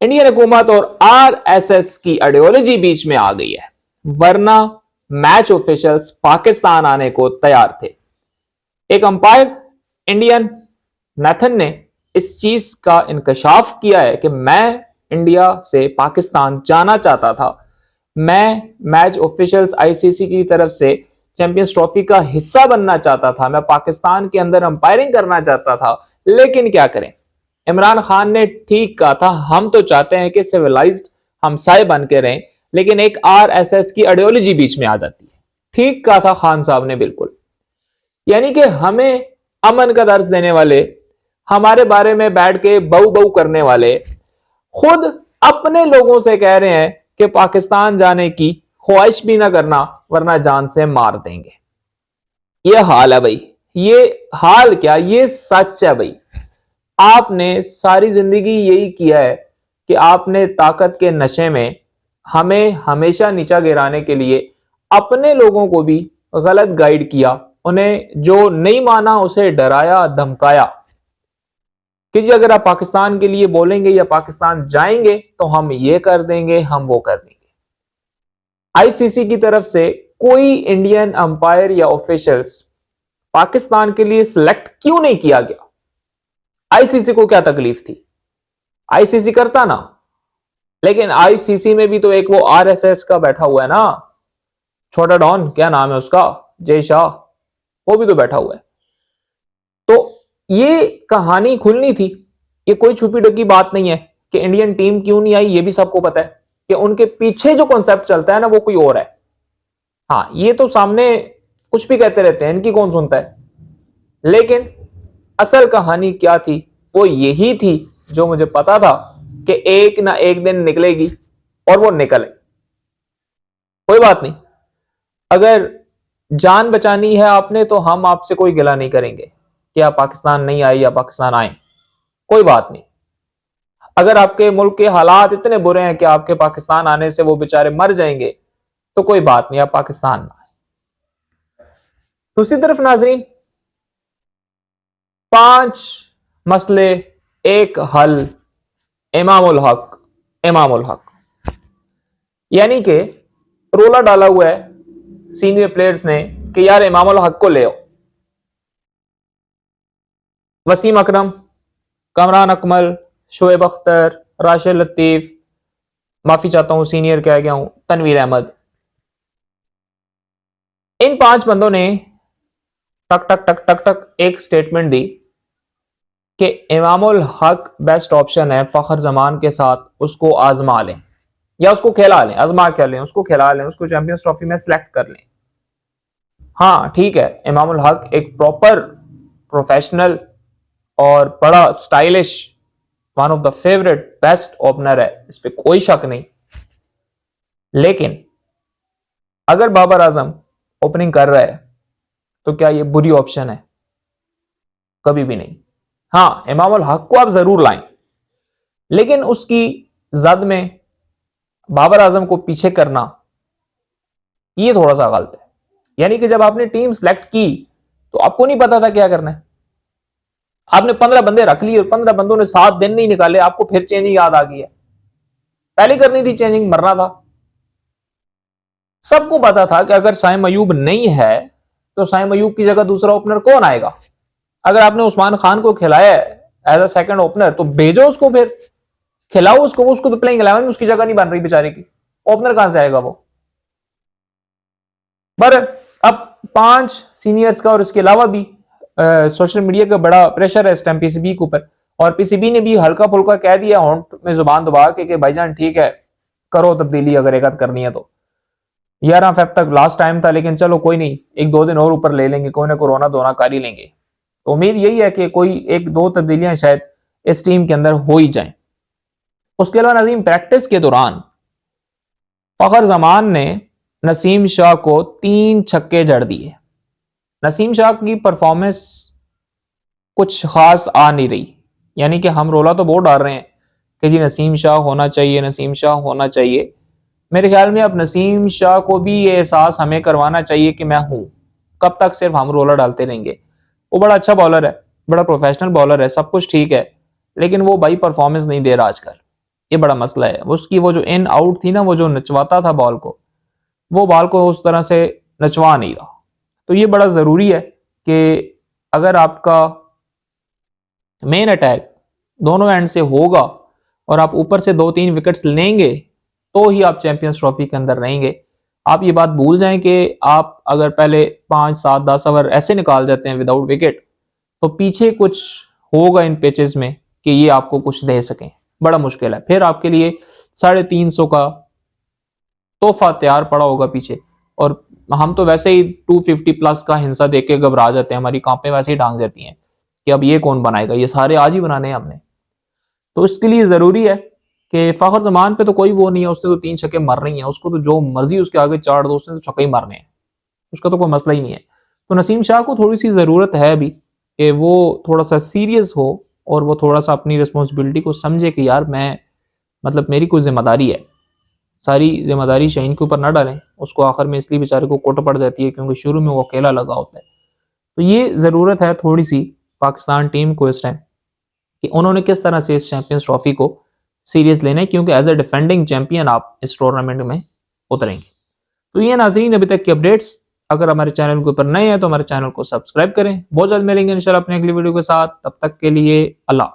Indian हुकूमत और RSS की आइडियोलॉजी बीच में आ गई है, वरना मैच ऑफिशियल्स पाकिस्तान आने को तैयार थे। एक अंपायर इंडियन नेथन ने इस चीज का इंकशाफ किया है कि मैं इंडिया से पाकिस्तान जाना चाहता था, मैं मैच ऑफिशियल्स आईसीसी की तरफ से चैंपियंस ट्रॉफी का हिस्सा बनना चाहता था, मैं पाकिस्तान के अंदर अंपायरिंग करना चाहता था, लेकिन क्या करें, इमरान खान ने ठीक कहा था, हम तो चाहते हैं कि सिविलाइज्ड हमसाए बन के रहें, लेकिन एक आरएसएस की आइडियोलॉजी बीच में आ जाती है। ठीक कहा था खान साहब ने बिल्कुल। यानी कि हमें अमन का दर्ज देने वाले, हमारे बारे में बैठ के बऊ बऊ करने वाले, खुद अपने लोगों से कह रहे हैं कि पाकिस्तान जाने की ख्वाहिश भी ना करना वरना जान से मार देंगे। ये हाल है भाई, ये हाल क्या, ये सच है भाई। आपने सारी जिंदगी यही किया है कि आपने ताकत के नशे में हमें हमेशा नीचा गिराने के लिए अपने लोगों को भी गलत गाइड किया, उन्हें जो नहीं माना उसे डराया धमकाया कि जी अगर आप पाकिस्तान के लिए बोलेंगे या पाकिस्तान जाएंगे तो हम ये कर देंगे, हम वो कर देंगे। आईसीसी की तरफ से कोई इंडियन अंपायर या ऑफिशियल्स पाकिस्तान के लिए सिलेक्ट क्यों नहीं किया गया? आईसीसी को क्या तकलीफ थी? आईसीसी करता ना, लेकिन आईसीसी में भी तो एक वो आरएसएस का बैठा हुआ है ना, छोटा डॉन, क्या नाम है उसका, जय शाह, वो भी तो बैठा हुआ है। तो ये कहानी खुलनी थी, ये कोई छुपी ढकी बात नहीं है कि इंडियन टीम क्यों नहीं आई, ये भी सबको पता है कि उनके पीछे जो कॉन्सेप्ट चलता है ना वो कोई और है। हाँ, ये तो सामने कुछ भी कहते रहते हैं, इनकी कौन सुनता है, लेकिन असल कहानी क्या थी वो यही थी जो मुझे पता था कि एक ना एक दिन निकलेगी और वो निकले। कोई बात नहीं, अगर जान बचानी है आपने तो हम आपसे कोई गिला नहीं करेंगे कि आप पाकिस्तान नहीं आए या पाकिस्तान आए, कोई बात नहीं। अगर आपके मुल्क के हालात इतने बुरे हैं कि आपके पाकिस्तान आने से वो बेचारे मर जाएंगे तो कोई बात नहीं, आप पाकिस्तान ना आए। दूसरी तरफ नाजरीन, 5 मसले एक हल, इमामुल हक, इमामुल हक। यानी कि रोला डाला हुआ है सीनियर प्लेयर्स ने कि यार इमामुल हक को ले आओ। वसीम अकरम, कमरान अकमल, शोएब अख्तर, राशिद लतीफ, माफी चाहता हूं सीनियर कह गया हूं, तनवीर अहमद, इन 5 बंदों ने टक टक टक टक टक एक स्टेटमेंट दी कि इमामुल हक बेस्ट ऑप्शन है, फखर जमान के साथ उसको आजमा लें या उसको खिला लें, आजमा कर लें, उसको खिला लें, उसको चैंपियंस ट्रॉफी में सिलेक्ट कर लें। हाँ ठीक है, इमामुल हक एक प्रॉपर प्रोफेशनल और बड़ा stylish, one of the favourite best opener है, इस पर कोई शक नहीं। लेकिन अगर बाबर आजम ओपनिंग कर रहा है तो क्या ये बुरी ऑप्शन है? कभी भी नहीं। हाँ, इमामुल हक को आप जरूर लाएं, लेकिन उसकी जद में बाबर आजम को पीछे करना ये थोड़ा सा गलत है। यानी कि जब आपने टीम सेलेक्ट की तो आपको नहीं पता था क्या करना है, आपने 15 बंदे रख लिए और 15 बंदों ने 7 दिन नहीं निकाले, आपको फिर चेंजिंग याद आ गई है। पहले करनी थी चेंजिंग, मरना था। सबको पता था कि अगर साइम अयूब नहीं है तो साइम अयूब की जगह दूसरा ओपनर कौन आएगा। अगर आपने उस्मान खान को खिलाया एज अ सेकंड ओपनर तो भेजो उसको, फिर खिलाओ उसको, उसको तो प्लेइंग 11 में उसकी जगह नहीं बन रही बेचारे की, ओपनर कहां से आएगा वो। पर अब 5 सीनियर्स का और इसके अलावा भी सोशल मीडिया का बड़ा प्रेशर है इस टाइम पीसीबी के ऊपर, और पीसीबी ने भी हल्का फुल्का कह दिया होंठ में जुबान दबा के कि भाईजान ठीक है करो तब्दीली अगर एक करनी है तो। 11 फेब तक लास्ट टाइम था, लेकिन चलो कोई नहीं, 1-2 दिन और ऊपर ले लेंगे, कोई ना कोरोना दोना कर ही लेंगे। तो उम्मीद यही है कि कोई 1-2 तब्दीलियां शायद इस टीम के अंदर हो ही जाएं। उसके अलावा नजीम, प्रैक्टिस के दौरान फखर जमान ने नसीम शाह को 3 छक्के जड़ दिए। नसीम शाह की परफॉर्मेंस कुछ खास आ नहीं रही, यानी कि हम रोला तो बहुत डाल रहे हैं कि जी नसीम शाह होना चाहिए, नसीम शाह होना चाहिए। मेरे ख्याल में अब नसीम शाह को भी ये एहसास हमें करवाना चाहिए कि मैं हूं। कब तक सिर्फ हम रोला डालते रहेंगे? वो बड़ा अच्छा बॉलर है, बड़ा प्रोफेशनल बॉलर है, सब कुछ ठीक है, लेकिन वो भाई परफॉर्मेंस नहीं दे रहा आजकल। ये बड़ा मसला है। उसकी वो जो इन आउट थी ना, वो जो नचवाता था बॉल को, वो बॉल को उस तरह से नचवा नहीं रहा। तो ये बड़ा ज़रूरी है कि अगर आपका मेन अटैक दोनों एंड से होगा और आप ऊपर से 2-3 विकेट्स लेंगे तो ही आप चैंपियंस ट्रॉफी के अंदर रहेंगे। आप ये बात भूल जाएं कि आप अगर पहले 5, 7, 10 ओवर ऐसे निकाल जाते हैं विदाउट विकेट, तो पीछे कुछ होगा इन पिचेस में कि ये आपको कुछ दे सकें, बड़ा मुश्किल है। फिर आपके लिए 350 का तोहफा तैयार पड़ा होगा पीछे, और हम तो वैसे ही 250 प्लस का हिंसा देख के घबरा जाते हैं, हमारी कांपें वैसे ही डांग जाती हैं कि अब ये कौन बनाएगा, ये सारे आज ही बनाने हैं हमने। तो इसके लिए ज़रूरी है कि फ़खर जमान पे तो कोई वो नहीं है, उससे तो 3 छक्के मर रही हैं, उसको तो जो मर्जी उसके आगे चाड़ दो, उसने तो छक्के ही मारने हैं, उसका तो कोई मसला ही नहीं है। तो नसीम शाह को थोड़ी सी ज़रूरत है अभी कि वो थोड़ा सा सीरियस हो और वो थोड़ा सा अपनी रिस्पॉन्सिबिलिटी को समझे कि यार मैं, मतलब मेरी कोई जिम्मेदारी है, सारी जिम्मेदारी शाहीन के ऊपर ना डालें। उसको आखिर में इसलिए बेचारे को कोट पड़ जाती है क्योंकि शुरू में वो अकेला लगा होता है। तो ये ज़रूरत है थोड़ी सी पाकिस्तान टीम को इस टाइम कि उन्होंने किस तरह से इस चैंपियंस ट्रॉफी को सीरियस लेना है, क्योंकि एज ए डिफेंडिंग चैंपियन आप इस टूर्नामेंट में उतरेंगे। तो ये नाज़रीन अभी तक की अपडेट्स। अगर हमारे चैनल के ऊपर नए हैं तो हमारे चैनल को सब्सक्राइब करें। बहुत जल्द मिलेंगे इंशाल्लाह अपनी अगली वीडियो के साथ। तब तक के लिए अल्लाह।